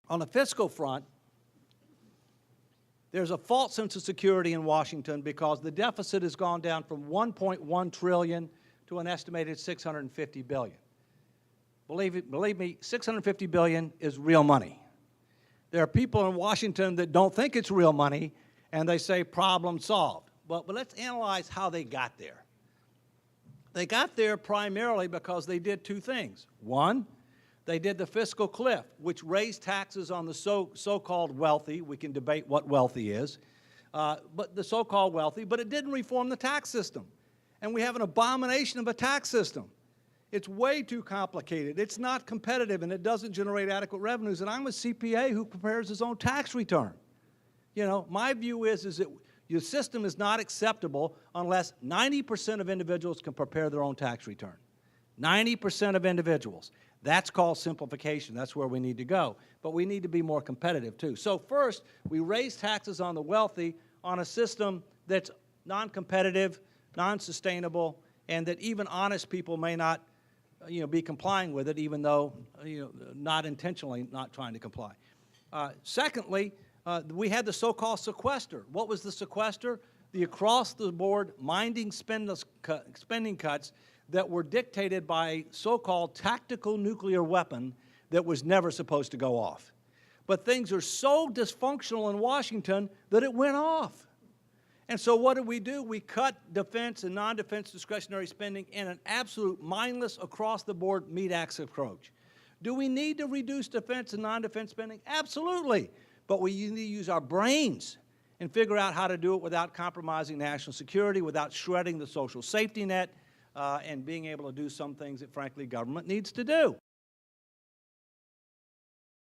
On the fiscal front, there's a false sense of security in Washington because the deficit has gone down from $1.1 trillion to an estimated $650 billion. Believe me, $650 billion is real money. There are people in Washington that don't think it's real money, and they say problem solved. But let's analyze how they got there. They got there primarily because they did two things. One, they did the fiscal cliff, which raised taxes on the so-called wealthy. We can debate what wealthy is, but the so-called wealthy, but it didn't reform the tax system. And we have an abomination of a tax system. It's way too complicated. It's not competitive, and it doesn't generate adequate revenues. And I'm a CPA who prepares his own tax return. You know, my view is that your system is not acceptable unless 90% of individuals can prepare their own tax return. 90% of individuals. That's called simplification. That's where we need to go. But we need to be more competitive, too. So first, we raise taxes on the wealthy on a system that's non-competitive, non-sustainable, and that even honest people may not be complying with it, even though, not intentionally not trying to comply. Secondly, we had the so-called sequester. What was the sequester? The across-the-board minding spending cuts that were dictated by a so-called tactical nuclear weapon that was never supposed to go off. But things are so dysfunctional in Washington that it went off. And so what did? We cut defense and non-defense discretionary spending in an absolute mindless across-the-board meat-axe approach. Do we need to reduce defense and non-defense spending? Absolutely. But we need to use our brains and figure out how to do it without compromising national security, without shredding the social safety net, and being able to do some things that, frankly, government needs to do.